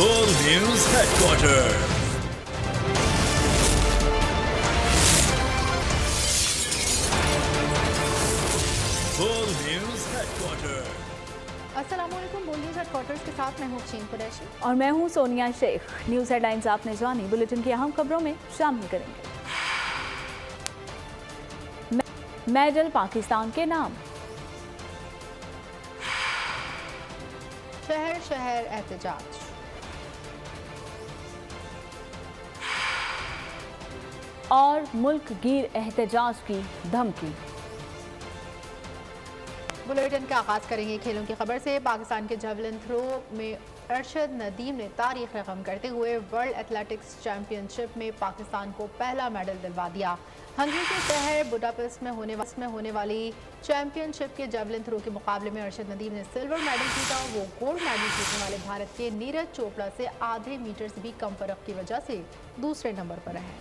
Full News Headquarters. Full News Headquarters. अस्सलामुअलैकुम। बोल news headquarters के साथ मैं हूँ चीन कुरैशी और मैं हूँ सोनिया शेख। न्यूज़ हेडलाइंस आपने जानी, बुलेटिन की अहम खबरों में शामिल करेंगे। मेडल पाकिस्तान के नाम, शहर शहर एहतजाज, और मुल्क गिर एहतजाज की धमकी। बुलेटिन का आगाज करेंगे खेलों की खबर से। पाकिस्तान के जेवलिन थ्रो में अरशद नदीम ने तारीख रकम करते हुए वर्ल्ड एथलेटिक्स चैंपियनशिप में पाकिस्तान को पहला मेडल दिलवा दिया। हंगरी के शहर बुडापेस्ट में होने वाली चैंपियनशिप के जेवलिन थ्रो के मुकाबले में अरशद नदीम ने सिल्वर मेडल जीता। वो गोल्ड मेडल जीतने वाले भारत के नीरज चोपड़ा से आधे मीटर से भी कम फर्क की वजह से दूसरे नंबर पर रहे।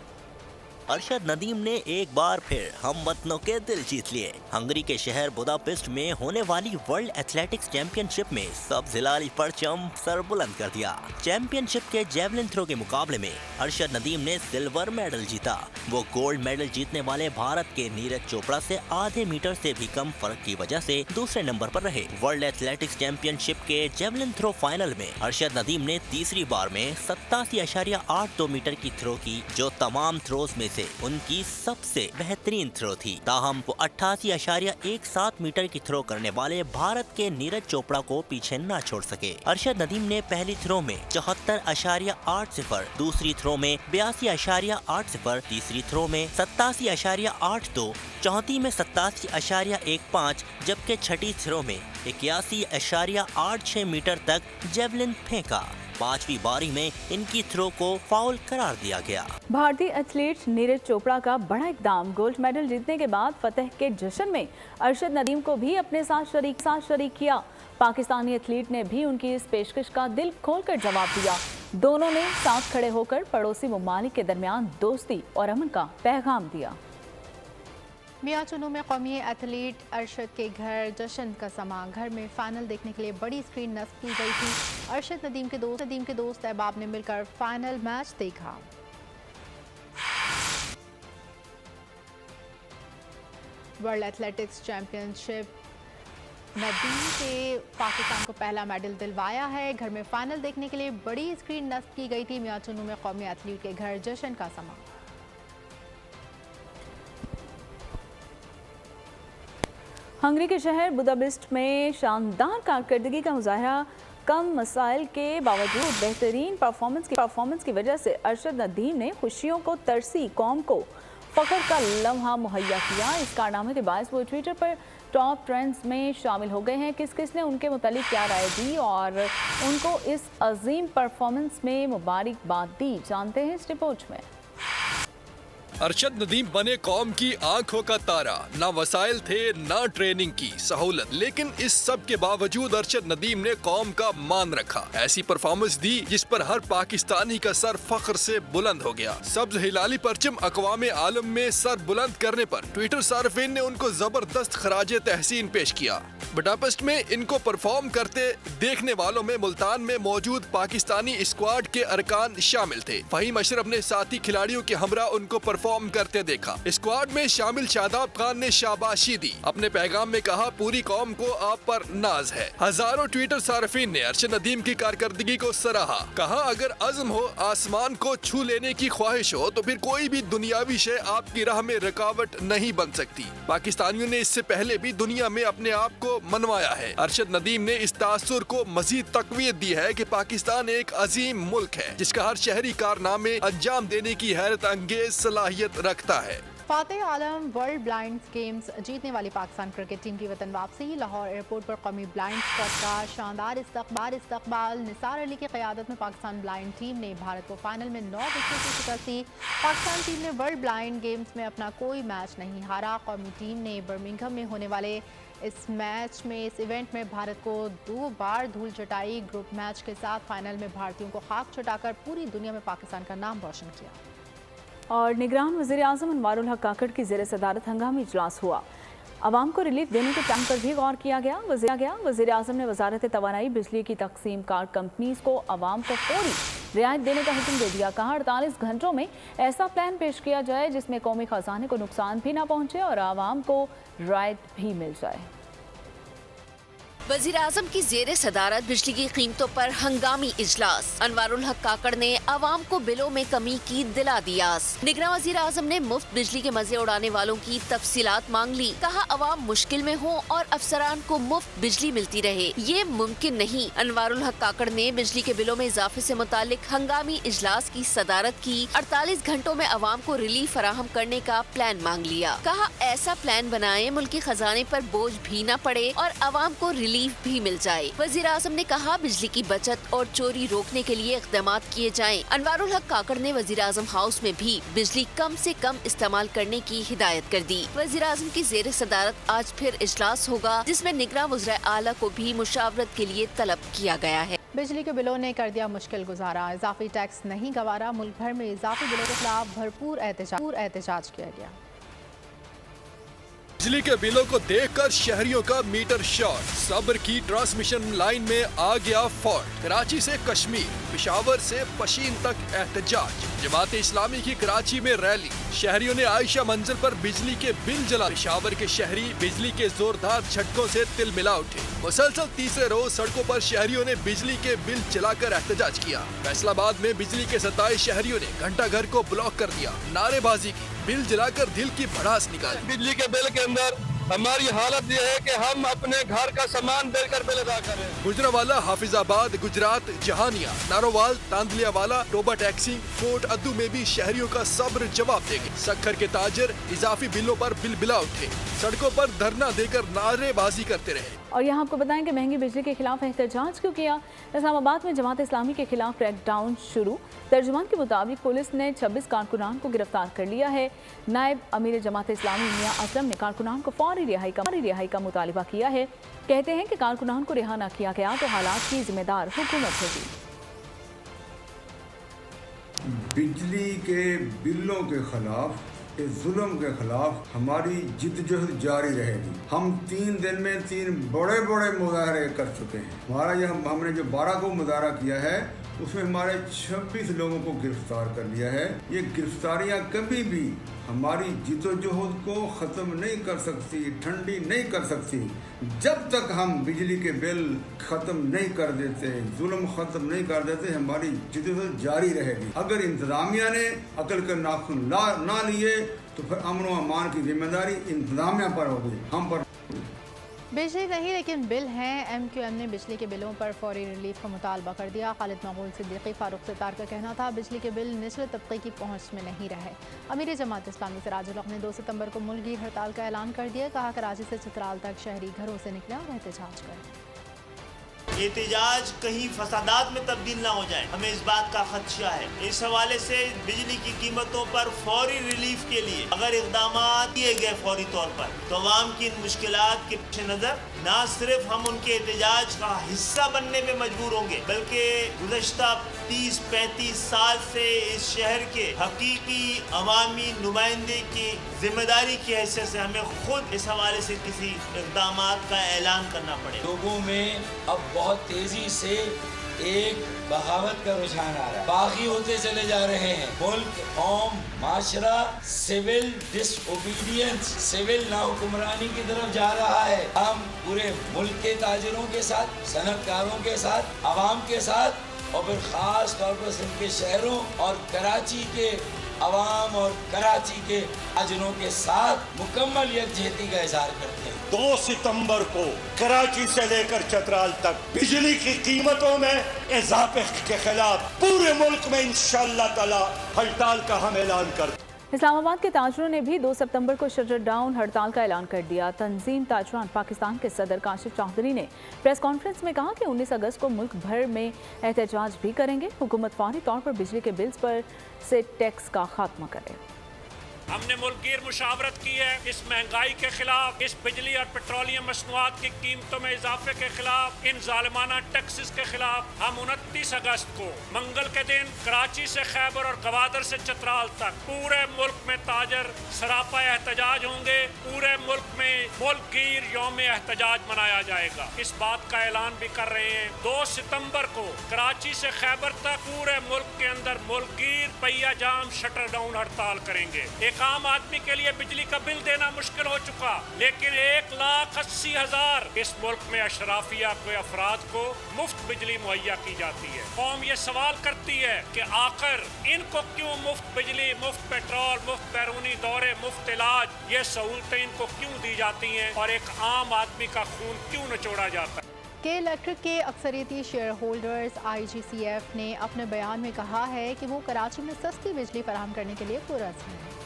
अरशद नदीम ने एक बार फिर हम वतनों के दिल जीत लिए। हंगरी के शहर बुडापेस्ट में होने वाली वर्ल्ड एथलेटिक्स चैंपियनशिप में सब जिलाली परचम सर बुलंद कर दिया। चैंपियनशिप के जेवलिन थ्रो के मुकाबले में अरशद नदीम ने सिल्वर मेडल जीता। वो गोल्ड मेडल जीतने वाले भारत के नीरज चोपड़ा से आधे मीटर से भी कम फर्क की वजह से दूसरे नंबर पर रहे। वर्ल्ड एथलेटिक्स चैंपियनशिप के जेवलिन थ्रो फाइनल में अरशद नदीम ने तीसरी बार में 87.82 मीटर की थ्रो की, जो तमाम थ्रोज में उनकी सबसे बेहतरीन थ्रो थी। ताहम वो 88.17 मीटर की थ्रो करने वाले भारत के नीरज चोपड़ा को पीछे न छोड़ सके। अरशद नदीम ने पहली थ्रो में 74.80, दूसरी थ्रो में 82.80, तीसरी थ्रो में 87.82, चौथी में 87.15, जबकि छठी थ्रो में 81.86 मीटर तक जेवलिन फेंका। पांचवी बारी में इनकी थ्रो को फाउल करार दिया गया। भारतीय एथलीट नीरज चोपड़ा का बड़ा इकदाम। गोल्ड मेडल जीतने के बाद फतेह के जश्न में अरशद नदीम को भी अपने साथ शरीक किया। पाकिस्तानी एथलीट ने भी उनकी इस पेशकश का दिल खोलकर जवाब दिया। दोनों ने साथ खड़े होकर पड़ोसी ममालिक के दरमियान दोस्ती और अमन का पैगाम दिया। मियां चुनू में कौमी एथलीट अरशद के घर जश्न का समा। घर में फाइनल देखने के लिए बड़ी स्क्रीन नस्ब की गई थी। अरशद नदीम के दोस्त अहबाब ने मिलकर फाइनल मैच देखा। वर्ल्ड एथलेटिक्स चैंपियनशिप नदीम के पाकिस्तान को पहला मेडल दिलवाया है। घर में फाइनल देखने के लिए बड़ी स्क्रीन नस्ब की गई थी। मियां चुनू में कौमी एथलीट के घर जश्न का समा। हंगरी के शहर बुडापेस्ट में शानदार कारकर्दगी का मुजाहरा। कम मसाइल के बावजूद बेहतरीन परफॉर्मेंस की वजह से अरशद नदीम ने खुशियों को तरसी कौम को फख्र का लम्हा मुहैया किया। इस कारनामे के बायस वो ट्विटर पर टॉप ट्रेंड्स में शामिल हो गए हैं। किस किस ने उनके मुतालिक क्या राय दी और उनको इस अजीम परफॉर्मेंस में मुबारकबाद दी, जानते हैं इस रिपोर्ट में। अरशद नदीम बने कौम की आंखों का तारा। ना वसाइल थे ना ट्रेनिंग की सहूलत, लेकिन इस सब के बावजूद अरशद नदीम ने कौम का मान रखा। ऐसी परफॉर्मेंस दी जिस पर हर पाकिस्तानी का सर फख्र से बुलंद हो गया। सब्ज हिलाली परचम अक़वामे आलम में सर बुलंद करने पर ट्विटर सार्फिन ने उनको जबरदस्त खराज तहसीन पेश किया। बुडापेस्ट में इनको परफॉर्म करते देखने वालों में मुल्तान में मौजूद पाकिस्तानी स्क्वाड के अरकान शामिल थे। फहीम अशरफ ने साथी खिलाड़ियों के हमरा उनको परफॉर्म करते देखा। स्क्वाड में शामिल शादाब खान ने शाबाशी दी। अपने पैगाम में कहा, पूरी कौम को आप पर नाज है। हजारों ट्विटर सार्फिन ने अरशद नदीम की कारकर्दगी को सराहा। कहा, अगर अज़्म हो, आसमान को छू लेने की ख्वाहिश हो, तो फिर कोई भी दुनियावी शय आपकी राह में रुकावट नहीं बन सकती। पाकिस्तानियों ने इससे पहले भी दुनिया में अपने आप को मनवाया है। अरशद नदीम ने इस तासुर को मजीद तकवीत दी है कि पाकिस्तान एक अजीम मुल्क है जिसका हर शहरी कारनामे अंजाम देने की हैरत अंगेज सलाहियत रखता है। फातेह आलम वर्ल्ड ब्लाइंड गेम्स जीतने वाली पाकिस्तान क्रिकेट टीम की वतन वापसी। लाहौर एयरपोर्ट पर कौमी ब्लाइंड स्क्वाड का शानदार इस्तकबाल। निसार अली की क़यादत में पाकिस्तान ब्लाइंड टीम ने भारत को फाइनल में 9 विकेट से शिकस्त दी। पाकिस्तान टीम ने वर्ल्ड ब्लाइंड गेम्स में अपना कोई मैच नहीं हारा। कौमी टीम ने बर्मिंघम में होने वाले इस इवेंट में भारत को 2 बार धूल चटाई। ग्रुप मैच के साथ फाइनल में भारतीयों को खाक छुटाकर पूरी दुनिया में पाकिस्तान का नाम रोशन किया। और निगरान वज़ीर आज़म अनवारुल हक काकड़ की ज़ेर सदारत हंगामी इजलास हुआ। आवाम को रिलीफ देने के प्लान पर भी गौर किया गया। वज़ीर आज़म ने वज़ारत तवानाई बिजली की तकसीम कार कंपनीज को आवाम को फौरी रियायत देने का हुक्म दे दिया। कहा 48 घंटों में ऐसा प्लान पेश किया जाए जिसमें कौमी खजाने को नुकसान भी ना पहुंचे और आवाम को रियायत भी मिल जाए। वज़ीर आज़म की ज़ेरे सदारत बिजली की कीमतों पर हंगामी इजलास। अनवारुल हक काकड़ ने आवाम को बिलों में कमी की दिला दी आस। निगरान वज़ीर आज़म ने मुफ्त बिजली के मजे उड़ाने वालों की तफसीलात मांग ली। कहा आवाम मुश्किल में हो और अफसरान को मुफ्त बिजली मिलती रहे, ये मुमकिन नहीं। अनवारुल हक काकड़ ने बिजली के बिलों में इजाफे से मुतालिक हंगामी इजलास की सदारत की। 48 घंटों में आवाम को रिलीफ फराहम करने का प्लान मांग लिया। कहा ऐसा प्लान बनाए मुल्की खजाने पर बोझ भी न पड़े और आवाम को रिलीफ भी मिल जाए। वज़ीर आज़म ने कहा बिजली की बचत और चोरी रोकने के लिए इक़दामात किए जाएं। अनवारुल हक काकड़ ने वज़ीर आज़म हाउस में भी बिजली कम से कम इस्तेमाल करने की हिदायत कर दी। वज़ीर आज़म की ज़ेरे सदारत आज फिर इजलास होगा जिसमें निगरान वज़ीर आला को भी मुशावरत के लिए तलब किया गया है। बिजली के बिलों ने कर दिया मुश्किल गुजारा, इजाफी टैक्स नहीं गवारा। मुल्क भर में इजाफी बिलों के खिलाफ भरपूर एहतजाज किया गया। बिजली के बिलों को देखकर शहरियों का मीटर शॉर्ट। सब्र की ट्रांसमिशन लाइन में आ गया फॉल्ट। कराची से कश्मीर, पेशावर से पशीन तक एहतजाज। जमात इस्लामी की कराची में रैली। शहरियों ने आयशा मंजिल पर बिजली के बिल जला। पेशावर के शहरी बिजली के जोरदार झटकों से तिलमिला उठे। मुसलसल तीसरे रोज सड़कों पर शहरियों ने बिजली के बिल जलाकर एहतजाज किया। फैसलाबाद में बिजली के 27 शहरियों ने घंटा घर को ब्लॉक कर दिया, नारेबाजी की, बिल जलाकर दिल की भड़ास निकाली। बिजली के बिल के अंदर हमारी हालत यह है कि हम अपने घर का सामान देकर बिल अदा करें। गुजरावाला, हाफिजाबाद, गुजरात, जहानिया, नारोवाल, तांदलियावाला, टोबा टैक्सी, कोट अद्दू में भी शहरियों का सब्र जवाब देंगे। सक्खर के ताजर इजाफी बिलों पर बिलबिला उठे, सड़कों पर धरना देकर नारेबाजी करते रहे। और यहाँ आपको बताएं कि महंगी बिजली के खिलाफ एहतजाज क्यों किया। इस्लामाबाद में जमात इस्लामी के खिलाफ क्रैकडाउन शुरू। तर्जुमान के मुताबिक पुलिस ने 26 कारकुनान को गिरफ्तार कर लिया है। नायब अमीर जमात इस्लामी मियां असलम ने कारकुनान को फौरी रिहाई का मुतालिबा किया है। कहते हैं कि कारकुनान को रिहा न किया गया तो हालात की जिम्मेदार हुकूमत होगी। बिजली के बिलों के खिलाफ, जुल्म के खिलाफ हमारी जिद्दोजहद जारी रहेगी। हम 3 दिन में 3 बड़े बड़े मुजाहरे कर चुके हैं। हमारा हमने जो 12 को मुजाहरा किया है उसमें हमारे 26 लोगों को गिरफ्तार कर लिया है। ये गिरफ्तारियां कभी भी हमारी जिद्दोजहद को ख़त्म नहीं कर सकती, ठंडी नहीं कर सकती। जब तक हम बिजली के बिल ख़त्म नहीं कर देते, जुल्म ख़त्म नहीं कर देते, हमारी जिद्दोजहद जारी रहेगी। अगर इंतज़ामिया ने अकल के नाखून ना लिए तो फिर अमन व अमान की जिम्मेदारी इंतज़ामिया पर होगी, हम पर। बिजली नहीं लेकिन बिल हैं। MQM ने बिजली के बिलों पर फौरी रिलीफ का मुतालबा कर दिया। खालिद मकबूल सिद्दीकी, फारूक सितार का कहना था बिजली के बिल निचले तबके की पहुंच में नहीं रहे। अमीर जमात इस्लामी सिराजुल हक ने 2 सितंबर को मुल्की हड़ताल का ऐलान कर दिया। कहा कराची से चित्राल तक शहरी घरों से निकले और एहतजाज करें। एहतजाज कहीं फसादात में तब्दील ना हो जाए, हमें इस बात का खदशा है। इस हवाले से बिजली की कीमतों पर फौरी रिलीफ के लिए अगर इक़दाम किए गए फौरी तौर पर तो अवाम की इन मुश्किलात के पेश नज़र न सिर्फ हम उनके एहतजाज का हिस्सा बनने में मजबूर होंगे बल्कि गुज़श्ता 30-35 साल से इस शहर के हकीकी अवामी नुमाइंदे की जिम्मेदारी की हैसियत से हमें खुद इस हवाले से किसी इक़दाम का ऐलान करना पड़ेगा। लोगों में अब बहुत तेजी से एक बगावत का रुझान आ रहा है, बागी होते चले जा रहे हैं। मुल्क, कौम, माशरा सिविल डिसओबीडियंस, सिविल नाहुकुमरानी की तरफ जा रहा है। हम पूरे मुल्क के ताजिरों के साथ, सनतकारों के साथ, आवाम के साथ और फिर ख़ास तौर पर सिंध के शहरों और कराची के अवाम और कराची के ताजिरों के साथ मुकम्मल यकजहती का इज़हार करते हैं। 2 सितंबर को कराची से लेकर चतराल तक बिजली की कीमतों में इजाफे के खिलाफ पूरे मुल्क में इंशाअल्लाह ताला हड़ताल का हम ऐलान करते। इस्लामाबाद के ताजरों ने भी 2 सितंबर को शटर डाउन हड़ताल का ऐलान कर दिया। तंजीम ताजरान पाकिस्तान के सदर काशिफ चौधरी ने प्रेस कॉन्फ्रेंस में कहा कि 19 अगस्त को मुल्क भर में एहतजाज भी करेंगे। हुकूमत फौरी तौर पर बिजली के बिल्स पर से टैक्स का खात्मा करे। हमने मुल्कगीर मुशावरत की है इस महंगाई के खिलाफ, इस बिजली और पेट्रोलियम मसनूआत की कीमतों में इजाफे के खिलाफ, इन जालिमाना टैक्सेस के खिलाफ। हम 29 अगस्त को मंगल के दिन कराची से खैबर और गवादर से चतराल तक पूरे मुल्क में ताजर सरापा एहतजाज होंगे। पूरे मुल्क में मुल्कगीर यौम एहतजाज मनाया जाएगा। इस बात का ऐलान भी कर रहे हैं 2 सितंबर को कराची से खैबर तक पूरे मुल्क के अंदर मुल्कगीर पहिया जाम शटर डाउन हड़ताल करेंगे। एक आम आदमी के लिए बिजली का बिल देना मुश्किल हो चुका, लेकिन 1,80,000 इस मुल्क में अशराफिया को अफराद को मुफ्त बिजली मुहैया की जाती है। कौम ये सवाल करती है कि आखिर इनको क्यों मुफ्त बिजली, मुफ्त पेट्रोल, मुफ्त बैरूनी दौरे, मुफ्त इलाज, ये सहूलतें इनको क्यों दी जाती हैं और एक आम आदमी का खून क्यों निचोड़ा जाता है। के इलेक्ट्रिक के अक्सरियती शेयर होल्डर्स IGCF ने अपने बयान में कहा है कि वो कराची में सस्ती बिजली फराहम करने के लिए पुरअज़्म है।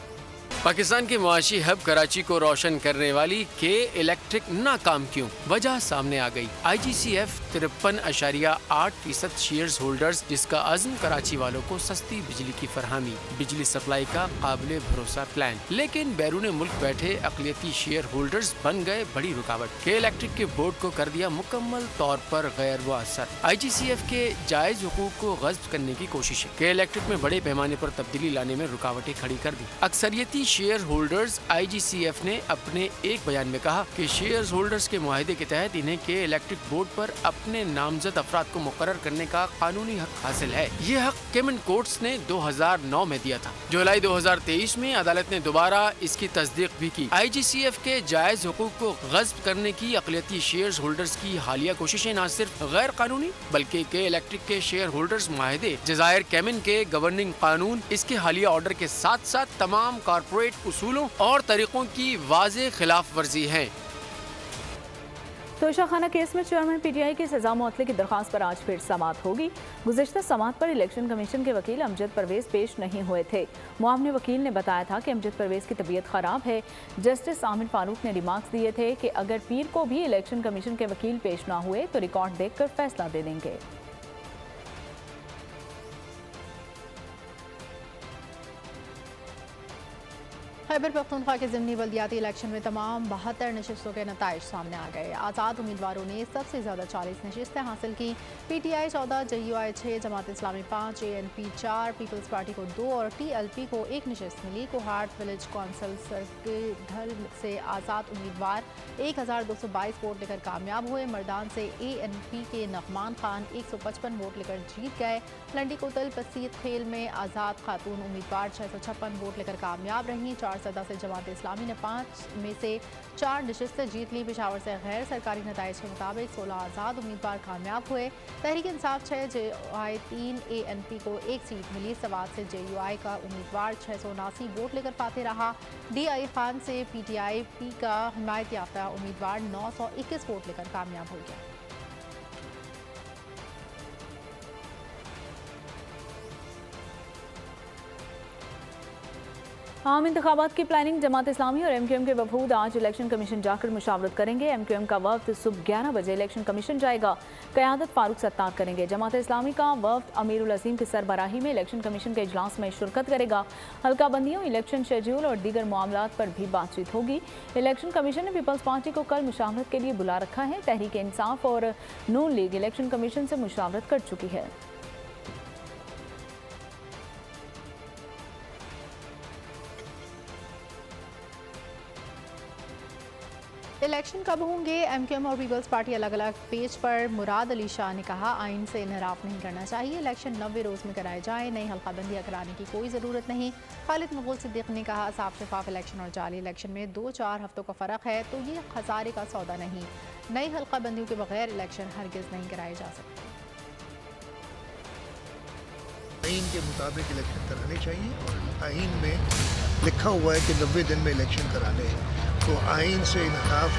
पाकिस्तान की मुआशी हब कराची को रोशन करने वाली के इलेक्ट्रिक नाकाम क्यों? वजह सामने आ गई। IGCF 53.8% शेयर्स होल्डर्स, जिसका अज़्म कराची वालों को सस्ती बिजली की फरहमी, बिजली सप्लाई का काबिल भरोसा प्लान, लेकिन बैरून मुल्क बैठे अक़लियती शेयर होल्डर्स बन गए बड़ी रुकावट। के इलेक्ट्रिक के बोर्ड को कर दिया मुकम्मल तौर पर गैर मुअस्सर। IGCF के जायज हुकूक को गस्ब करने की कोशिश है। के इलेक्ट्रिक में बड़े पैमाने पर तब्दीली लाने में रुकावटें खड़ी कर दी। अक्सरियती शेयर होल्डर्स IGCF ने अपने एक बयान में कहा कि शेयर होल्डर्स के मुआहदे के तहत इन्हें के इलेक्ट्रिक बोर्ड पर अपने नामजद अफराद को मुकर्रर करने का कानूनी हक हासिल है। ये हक केमन कोर्ट्स ने 2009 में दिया था। जुलाई 2023 में अदालत ने दोबारा इसकी तस्दीक भी की। IGCF के जायज हुकूक को गस्ब करने की अक़लियती शेयर होल्डर्स की हालिया कोशिशें न सिर्फ गैर कानूनी बल्कि के इलेक्ट्रिक के शेयर होल्डर्स मुआहदे, जज़ायर केमन के गवर्निंग कानून, इसके हालिया ऑर्डर के साथ साथ तमाम कॉर्पोरेट उसूलों और तरीकों की वाज़ेह खिलाफ वर्जी है। तोशा खाना केस में चेयरमैन PTI की सजा मुअत्तली की दरख्वास्त पर आज फिर समाअत होगी। गुज़िश्ता समाअत पर इलेक्शन कमीशन के वकील अमजद परवेज पेश नहीं हुए थे। मुआवने वकील ने बताया था कि अमजद परवेज की तबीयत ख़राब है। जस्टिस आमिर फारूक ने रिमार्क्स दिए थे कि अगर पीर को भी इलेक्शन कमीशन के वकील पेश ना हुए तो रिकॉर्ड देखकर फैसला दे देंगे। खैबर पख्तूनख्वा के ज़िमनी बल्दियाती इलेक्शन में तमाम 72 नशिस्तों के नताइज सामने आ गए। आज़ाद उम्मीदवारों ने सबसे ज़्यादा 40 नशिस्तें हासिल की। PTI 14, JUI 6, Jamaat Islami 5, ANP 4, peoples party को 2 और TLP को 1 नशिस्त मिली। कोहाट विलेज कौंसल सर्किल से आज़ाद उम्मीदवार 1222 वोट लेकर कामयाब हुए। मर्दान से ANP के नगमान खान 155 वोट लेकर जीत गए। लंडी कोतल पसीत खेल में आज़ाद खातून उम्मीदवार 656 वोट लेकर कामयाब रहीं। सदा से जमात इस्लामी ने 5 में से 4 नशिस्तें जीत ली। पेशावर से गैर सरकारी नताइज के मुताबिक 16 आज़ाद उम्मीदवार कामयाब हुए। तहरीक इंसाफ 6, JUI 3, ANP को 1 सीट मिली। सवात से JUI का उम्मीदवार 679 वोट लेकर फाते रहा। DI खान से PTI का हिमायत याफ्ता उम्मीदवार 921 वोट लेकर कामयाब हो गया। आम इंतखाबात की प्लानिंग जमात इस्लामी और MQM के वफूद आज इलेक्शन कमीशन जाकर मुशावरत करेंगे। MQM का वफ्द सुबह 11 बजे इलेक्शन कमीशन जाएगा। क़यादत फारूक सत्तार करेंगे। जमात इस्लामी का वफ्द अमीरुल अज़ीम की सरबराही में इलेक्शन कमीशन के इजलास में शिरकत करेगा। हल्का बंदियों, इलेक्शन शेड्यूल और दीगर मामलात पर भी बातचीत होगी। इलेक्शन कमीशन ने पीपल्स पार्टी को कल मुशावरत के लिए बुला रखा है। तहरीक इंसाफ और नून लीग इलेक्शन कमीशन से मुशावरत कर चुकी है। इलेक्शन कब होंगे? MQM और पीपल्स पार्टी अलग अलग पेज पर। मुराद अली शाह ने कहा आइन से इनहराफ नहीं करना चाहिए, इलेक्शन 90 रोज़ में कराए जाए, नई हल्काबंदियाँ कराने की कोई ज़रूरत नहीं। खालिद मकबूल सिद्दीक ने कहा साफ शफाफ इलेक्शन और जाली इलेक्शन में 2-4 हफ्तों का फ़र्क है, तो ये खसारे का सौदा नहीं। नई हल्काबंदियों के बगैर इलेक्शन हरगिज़ नहीं कराए जा सकते। आइन के मुताबिक इलेक्शन कराने चाहिए और आइन में लिखा हुआ है कि 90 दिन में इलेक्शन कराने हैं, तो आइन से इनहराफ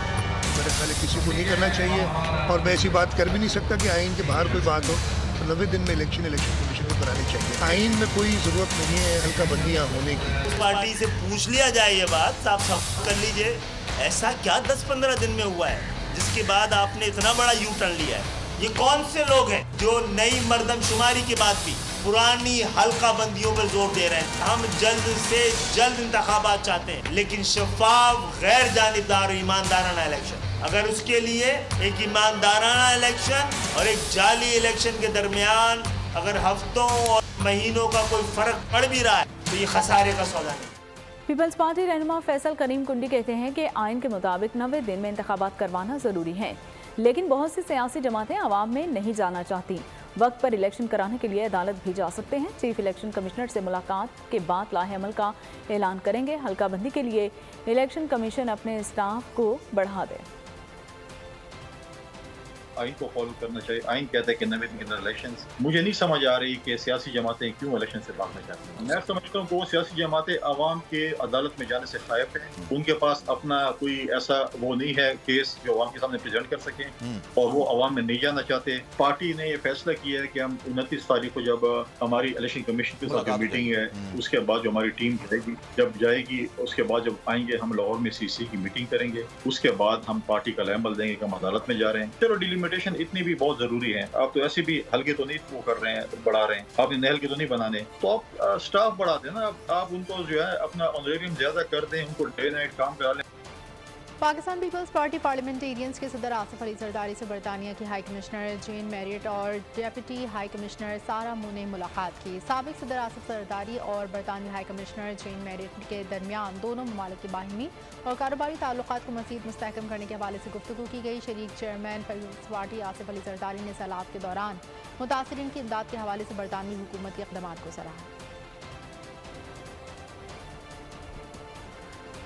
मेरे ख्याल किसी को नहीं करना चाहिए। और मैं ऐसी बात कर भी नहीं सकता कि आइन के बाहर कोई बात हो, तो 90 दिन में इलेक्शन कमीशन को करानी चाहिए। आइन में कोई ज़रूरत नहीं है हल्का बंदियाँ होने की। पार्टी से पूछ लिया जाए ये बात, साफ साफ कर लीजिए ऐसा क्या 10-15 दिन में हुआ है जिसके बाद आपने इतना बड़ा यू टर्न लिया है। ये कौन से लोग हैं जो नई मर्दमशुमारी के बाद भी पुरानी हल्का बंदियों पर जोर दे रहे हैं? हम जल्द से जल्द इंतखाबात चाहते हैं, लेकिन शफाफ, गैर जानिबदार और ईमानदाराना इलेक्शन। अगर उसके लिए एक ईमानदाराना इलेक्शन और एक जाली इलेक्शन के दरमियान अगर हफ्तों और महीनों का कोई फर्क पड़ भी रहा है तो ये खसारे का सौदा नहीं। पीपल्स पार्टी रहनुमा फैसल करीम कुंडी कहते हैं कि आइन के मुताबिक 90 दिन में इंतखाबात करवाना ज़रूरी है, लेकिन बहुत सी सियासी जमातें आवाम में नहीं जाना चाहती। वक्त पर इलेक्शन कराने के लिए अदालत भी जा सकते हैं। चीफ इलेक्शन कमिश्नर से मुलाकात के बाद लाहेअमल का ऐलान करेंगे। हल्का बंदी के लिए इलेक्शन कमीशन अपने स्टाफ को बढ़ा दे। आइन को फॉलो करना चाहिए। आइन कहता है कि 90 दिन के अंदर इलेक्शन। मुझे नहीं समझ आ रही कि सियासी जमातें क्यों इलेक्शन से भागना चाहती हैं। मैं समझता हूँ कि वो सियासी जमातें आवाम के अदालत में जाने से खायफ हैं। उनके पास अपना कोई ऐसा वो नहीं है केस जो आवाम के सामने प्रेजेंट कर सकें और वो आवाम में नहीं जाना चाहते। पार्टी ने ये फैसला किया है कि हम 29 तारीख को जब हमारी इलेक्शन कमीशन के साथ मीटिंग है उसके बाद जो हमारी टीम जाएगी, जब जाएगी उसके बाद जब आएंगे हम लाहौर में CC की मीटिंग करेंगे। उसके बाद हम पार्टी का लाहेअमल देंगे कि हम अदालत में जा रहे हैं। चलो डिलिमिटेशन इतनी भी बहुत जरूरी है। आप तो ऐसे भी हल्के तो नहीं वो कर रहे हैं, बढ़ा रहे हैं, आपने नए हल्के तो नहीं बनाने, तो आप स्टाफ बढ़ा दें ना। आप उनको जो है अपना ऑनरेरियम ज्यादा कर दें, उनको डे नाइट काम करा लें। पाकिस्तान पीपल्स पार्टी पार्लियामेंटेरियंस के सदर आसिफ अली जरदारी से बरतानिया की हाई कमिश्नर जेन मैरियट और डेप्यूटी हाई कमिश्नर सारा मू ने मुलाकात की। साबिक सदर आसिफ जरदारी और बरतानवी हाई कमिश्नर जेन मैरियट के दरमियान दोनों ममालिक की बाहिनी और कारोबारी ताल्लुकात को मज़ीद मुस्तहकम करने के हवाले से गुफ्तगू की गई। शरीक चेयरमैन पीपल्स पार्टी आसिफ अली जरदारी ने सैलाब के दौरान मुतासरीन की इमदाद के हवाले से बरतानवी हुकूमत के इक़दामात को सराहा।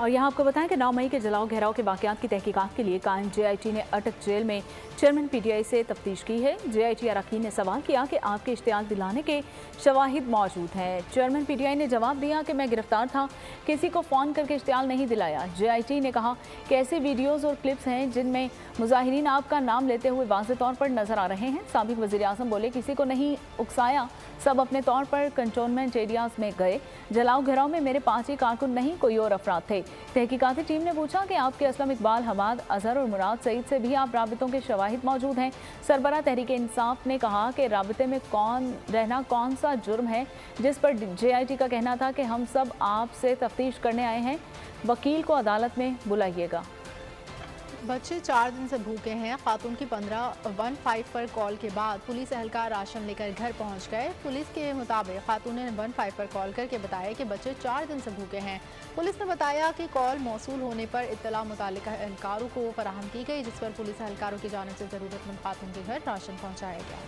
और यहाँ आपको बताएं कि 9 मई के जलाओ घेराव के वाक़यात की तहकीकात के लिए कायम JIT ने अटक जेल में चेयरमैन PTI से तफ्तीश की है। JIT अरकान ने सवाल किया कि आपके इश्तियाल दिलाने के शवाहिद मौजूद हैं। चेयरमैन PTI ने जवाब दिया कि मैं गिरफ्तार था, किसी को फ़ोन करके इश्तियाल नहीं दिलाया। JIT ने कहा कि ऐसे वीडियोज़ और क्लिप्स हैं जिनमें मुजाहिरीन आपका नाम लेते हुए वाज़ेह तौर पर नज़र आ रहे हैं। साबिक वज़ीर आज़म बोले, किसी को नहीं उकसाया, सब अपने तौर पर कंटोनमेंट एरियाज़ में गए। जलाओ घेराव में मेरे 5 ही कारकुन नहीं, कोई और अफराद थे। तहकीकाती टीम ने पूछा कि आपके असलम इकबाल, हमाद, अजहर और मुराद सईद से भी आप राबितों के शवाहिद मौजूद हैं। सरबराह तहरीक इंसाफ ने कहा कि राबिते में कौन रहना कौन सा जुर्म है, जिस पर JIT का कहना था कि हम सब आपसे तफ्तीश करने आए हैं, वकील को अदालत में बुलाइएगा। बच्चे 4 दिन से भूखे हैं। खातून की 1515 पर कॉल के बाद पुलिस एहलकार राशन लेकर घर पहुंच गए। पुलिस के मुताबिक खातून ने 15 पर कॉल करके बताया कि बच्चे 4 दिन से भूखे हैं। पुलिस ने बताया कि कॉल मौसूल होने पर इत्तला मुतालिका एहलकारों को फराहम की गई, जिस पर पुलिस एहलकारों की जानिब से ज़रूरतमंद खातून के घर राशन पहुँचाया गया।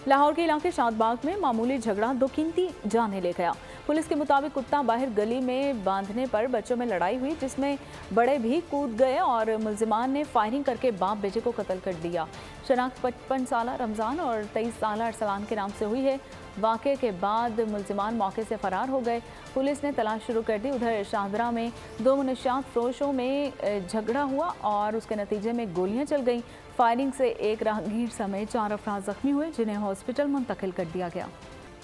लाहौर के इलाके शादबाग में मामूली झगड़ा 2 कीमती जानें ले गया। पुलिस के मुताबिक कुत्ता बाहर गली में बांधने पर बच्चों में लड़ाई हुई, जिसमें बड़े भी कूद गए और मुल्जिमान ने फायरिंग करके बाप बेटे को कत्ल कर दिया। शनाख्त 55 साला रमज़ान और 23 साला अरसलान के नाम से हुई है। वाक़े के बाद मुल्जिमान मौके से फ़रार हो गए। पुलिस ने तलाश शुरू कर दी। उधर शाहदरा में 2 मुनशियात फरोशों में झगड़ा हुआ और उसके नतीजे में गोलियां चल गईं। फायरिंग से एक राहगीर समेत 4 अफराद जख्मी हुए, जिन्हें हॉस्पिटल मुंतकिल कर दिया गया।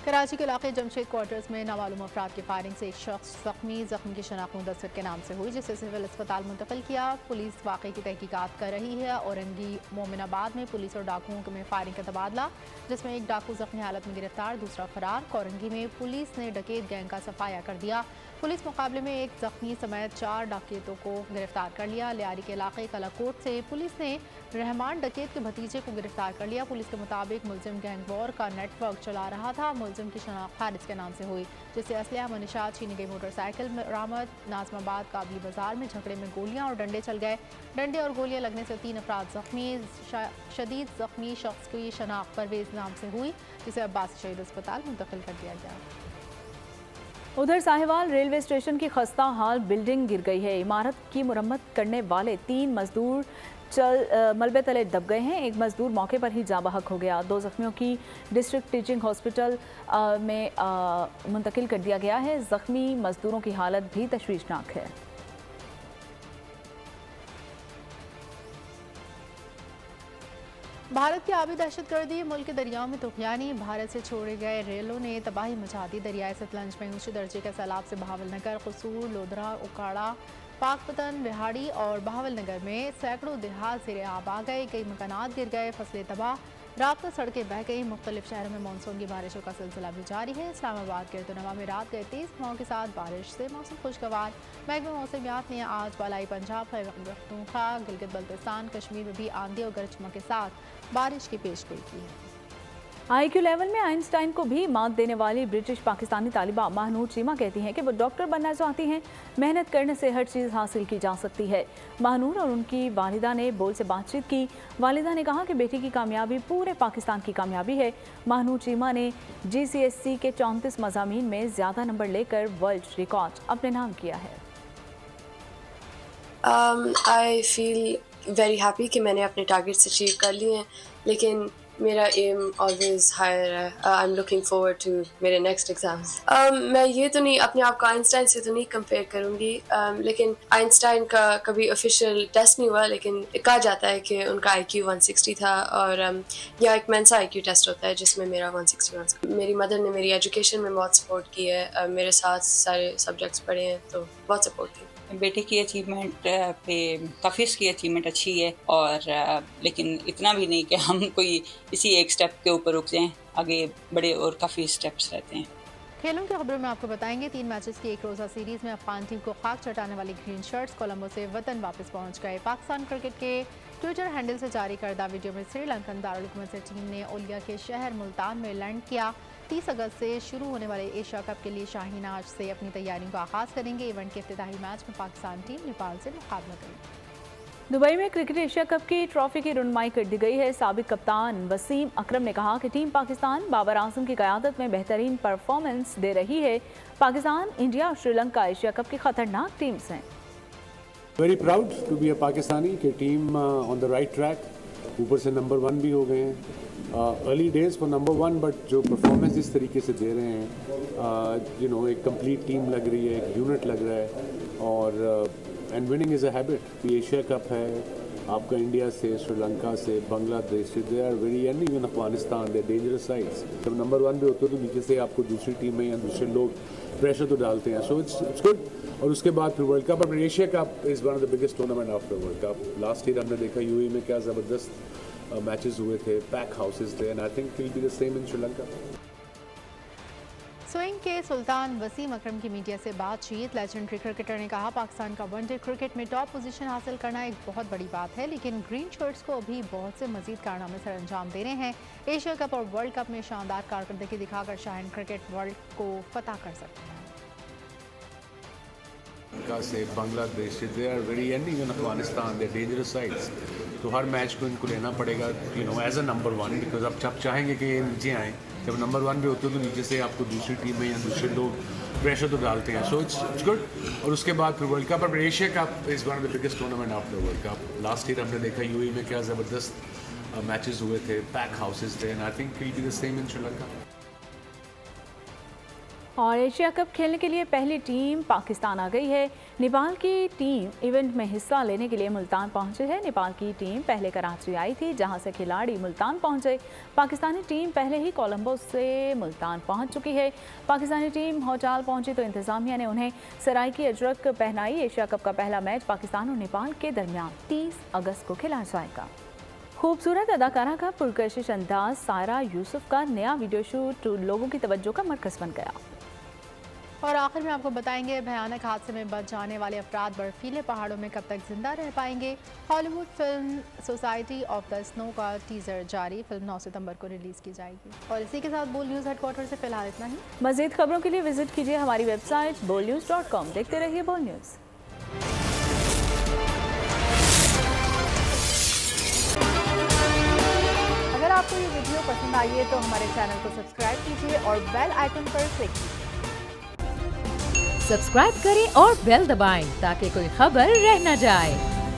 कराची के इलाके जमशेद क्वार्टर्स में नामालूम अफराद की फायरिंग से एक शख्स जख्मी की शनाख्त मुदस्सिर के नाम से हुई, जिसे सिविल अस्पताल मुंतकिल किया। पुलिस वाक़े की तहकीकात कर रही है। औरंगी मोमिनाबाद में पुलिस और डाकुओं में फायरिंग का तबादला, जिसमें एक डाकू जख्मी हालत में गिरफ्तार, दूसरा फरार। औरंगी में पुलिस ने डकैत गैंग का सफाया कर दिया। पुलिस मुकाबले में एक जख्मी समेत 4 डकैतों को गिरफ्तार कर लिया। लियारी के इलाके कलाकोट से पुलिस ने रहमान डकैत के भतीजे को गिरफ्तार कर लिया। पुलिस के मुताबिक मुलजिम गैंग वॉर का नेटवर्क चला रहा था। मुलजिम की शनाख्त हारिस के नाम से हुई, जिससे असलहा मनीशात, छीनी गई मोटरसाइकिल बरामद। नाजमाबाद काबली बाजार में झगड़े में गोलियां और डंडे चल गए। डंडे और गोलियां लगने से 3 अफराद जख्मी। शदीद जख्मी शख्स की शनाख्त परवेज नाम से हुई, जिसे अब्बासी शहीद अस्पताल मुंतकिल कर दिया गया। उधर साहिवाल रेलवे स्टेशन की खस्ता हाल बिल्डिंग गिर गई है। इमारत की मुरम्मत करने वाले 3 मजदूर मलबे तले दब गए हैं। एक मजदूर मौके पर ही जाँ बहक हो गया। 2 जख्मियों की डिस्ट्रिक्ट टीचिंग हॉस्पिटल में मुंतकिल कर दिया गया है। जख्मी मजदूरों की हालत भी तशवीशनाक है। भारत की आबी दहशतगर्दी, मुल्क के दरियाओं में तुगयानी। भारत से छोड़े गए रेलों ने तबाही मचा दी। दरियाए सतलंज में ऊंचे दर्जे के सैलाब से बहावलनगर, कसूर, लोधरा, उकाड़ा, पाकपतन, बिहाड़ी और बहावलनगर में सैकड़ों देहात ज़ेरे आब आ गए, कई मकानात गिर गए, फसलें तबाह, रात सड़कें बह गई। मुख्तलिफ शहरों में मानसून की बारिशों का सिलसिला भी जारी है। इस्लामाबाद के इर्तुनमा में रात गए तेज़ हवाओं के साथ बारिश से मौसम खुशगवार। महकमे मौसमियात ने आज बालाई पंजाब, खैबर पख्तूनख्वा, गिलगित बल्तिस्तान, कश्मीर में भी आंधी और गरज चमक के साथ बारिश की पेशगोई की है। IQ लेवल में आइंस्टाइन को भी मात देने वाली ब्रिटिश पाकिस्तानी तालिबा महनूर चीमा कहती हैं कि वो डॉक्टर बनना चाहती हैं। मेहनत करने से हर चीज़ हासिल की जा सकती है। महनूर और उनकी वालिदा ने बोल से बातचीत की। वालिदा ने कहा कि बेटी की कामयाबी पूरे पाकिस्तान की कामयाबी है। महनूर चीमा ने GCSE के 34 मज़ामीन में ज़्यादा नंबर लेकर वर्ल्ड रिकॉर्ड अपने नाम किया है। आई फील वेरी हैप्पी कि मैंने अपने टारगेट्स अचीव कर लिए हैं, लेकिन मेरा एम ऑलवेज हायर है। I am looking forward to मेरे नेक्स्ट एग्जाम्स। मैं ये तो नहीं अपने आप को आइंस्टाइन से तो नहीं कंपेयर करूँगी, लेकिन आइंस्टाइन का कभी ऑफिशियल टेस्ट नहीं हुआ, लेकिन कहा जाता है कि उनका IQ 160 था और यहाँ एक मेंसा IQ टेस्ट होता है जिसमें मेरा 161। मेरी मदर ने मेरी एजुकेशन में बहुत सपोर्ट की है, मेरे साथ सारे सब्जेक्ट्स पढ़े हैं तो बहुत सपोर्ट की। बेटे की अचीवमेंट पे काफ़ी इसकी अचीवमेंट अच्छी है, और लेकिन इतना भी नहीं कि हम कोई इसी एक स्टेप के ऊपर रुक जाएं, आगे बड़े और काफ़ी स्टेप्स रहते हैं। खेलों की खबरों में आपको बताएंगे 3 मैचेस की एक रोज़ा सीरीज़ में अफगान टीम को खाक चटाने वाली ग्रीन शर्ट्स कोलंबो से वतन वापस पहुंच गए। पाकिस्तान क्रिकेट के ट्विटर हैंडल से जारी करदा वीडियो में श्रीलंकन दारुल से टीम ने ओलिया के शहर मुल्तान में लैंड किया। 30 अगस्त से शुरू होने वाले एशिया कप के लिए शाहीन आज से अपनी तैयारियों का आगाज़ करेंगे। इवेंट के इफ्तिताही मैच में पाकिस्तान टीम नेपाल से मुकाबला करेगी। दुबई में क्रिकेट एशिया कप की ट्रॉफी की रुनमाई कर दी गई है। साबिक कप्तान वसीम अकरम ने कहा कि टीम पाकिस्तान बाबर आजम की क़यादत में बेहतरीन परफॉर्मेंस दे रही है। पाकिस्तान, इंडिया और श्रीलंका एशिया कप की खतरनाक टीम्स हैं। Very proud to be a Pakistani कि team on the right track, ऊपर से नंबर 1 भी हो गए हैं। Early days for number 1, but जो परफॉर्मेंस इस तरीके से दे रहे हैं, एक कंप्लीट टीम लग रही है, एक यूनिट लग रहा है, और and winning is a habit. Asia cup है आपका, इंडिया से, श्रीलंका से, बांग्लादेश से, they are very, and even Afghanistan, they dangerous sides. जब नंबर 1 भी होते हो तो नीचे से आपको दूसरी टीम में या दूसरे लोग प्रेशर तो डालते हैं, सो इट्स गुड। और उसके बाद फिर वर्ल्ड कप, और Asia cup is one of the biggest tournament after world cup. Last year हमने देखा UAE में क्या ज़बरदस्त मैचेस हुए थे, पैक हाउसेस थे, and I think will be the same in Sri Lanka. Swing के सुल्तान वसीम अकरम की मीडिया से बातचीत। लेजेंडरी क्रिकेटर ने कहा पाकिस्तान का वनडे क्रिकेट में टॉप पोजीशन हासिल करना एक बहुत बड़ी बात है, लेकिन ग्रीन शर्ट्स को अभी बहुत से मजीद कारनामे सर अंजाम देने हैं। एशिया कप और वर्ल्ड कप में शानदार कारकर्दगी दिखाकर शाहीन क्रिकेट वर्ल्ड को फतह कर सकते हैं। से बांग्लादेश से, they are very, and even Afghanistan, they dangerous sides. तो हर मैच को इनको लेना पड़ेगा एज अ नंबर 1, बिकॉज अब जब चाहेंगे कि ये नीचे आएँ, जब नंबर 1 भी होते हो तो नीचे से आपको दूसरी टीम में या दूसरे लोग प्रेशर तो डालते हैं, सो इट्स गुड। और उसके बाद फिर वर्ल्ड कप, और Asia cup is one of the biggest tournament after world cup. Last year हमने देखा UAE में क्या ज़बरदस्त मैचेस हुए थे, पैक हाउसेस थे, and I think will be the same in Sri Lanka. और एशिया कप खेलने के लिए पहली टीम पाकिस्तान आ गई है। नेपाल की टीम इवेंट में हिस्सा लेने के लिए मुल्तान पहुंचे है। नेपाल की टीम पहले कराची आई थी, जहां से खिलाड़ी मुल्तान पहुंचे। पाकिस्तानी टीम पहले ही कोलंबो से मुल्तान पहुंच चुकी है। पाकिस्तानी टीम होटल पहुंची तो इंतजामिया ने उन्हें सराय की अजरक पहनाई। एशिया कप का पहला मैच पाकिस्तान और नेपाल के दरमियान 30 अगस्त को खेला जाएगा। खूबसूरत अदाकारा का पुरकशिश अंदाज सायरा यूसुफ का नया वीडियो शूट लोगों की तवज्जो का मरकज़ बन गया। और आखिर में आपको बताएंगे भयानक हादसे में बच जाने वाले अफराद बर्फीले पहाड़ों में कब तक जिंदा रह पाएंगे। Hollywood film society of the snow का टीजर जारी। फिल्म 9 सितंबर को रिलीज की जाएगी। और इसी के साथ बोल न्यूज़ हेडक्वार्टर से फिलहाल इतना ही। मज़ीद खबरों के लिए विजिट कीजिए हमारी वेबसाइट bolnews.com। देखते रहिए बोल न्यूज़। अगर आपको ये वीडियो पसंद आई है तो हमारे चैनल को सब्सक्राइब कीजिए और बेल आइकन पर क्लिक कीजिए। सब्सक्राइब करें और बेल दबाएं ताकि कोई खबर रह न जाए।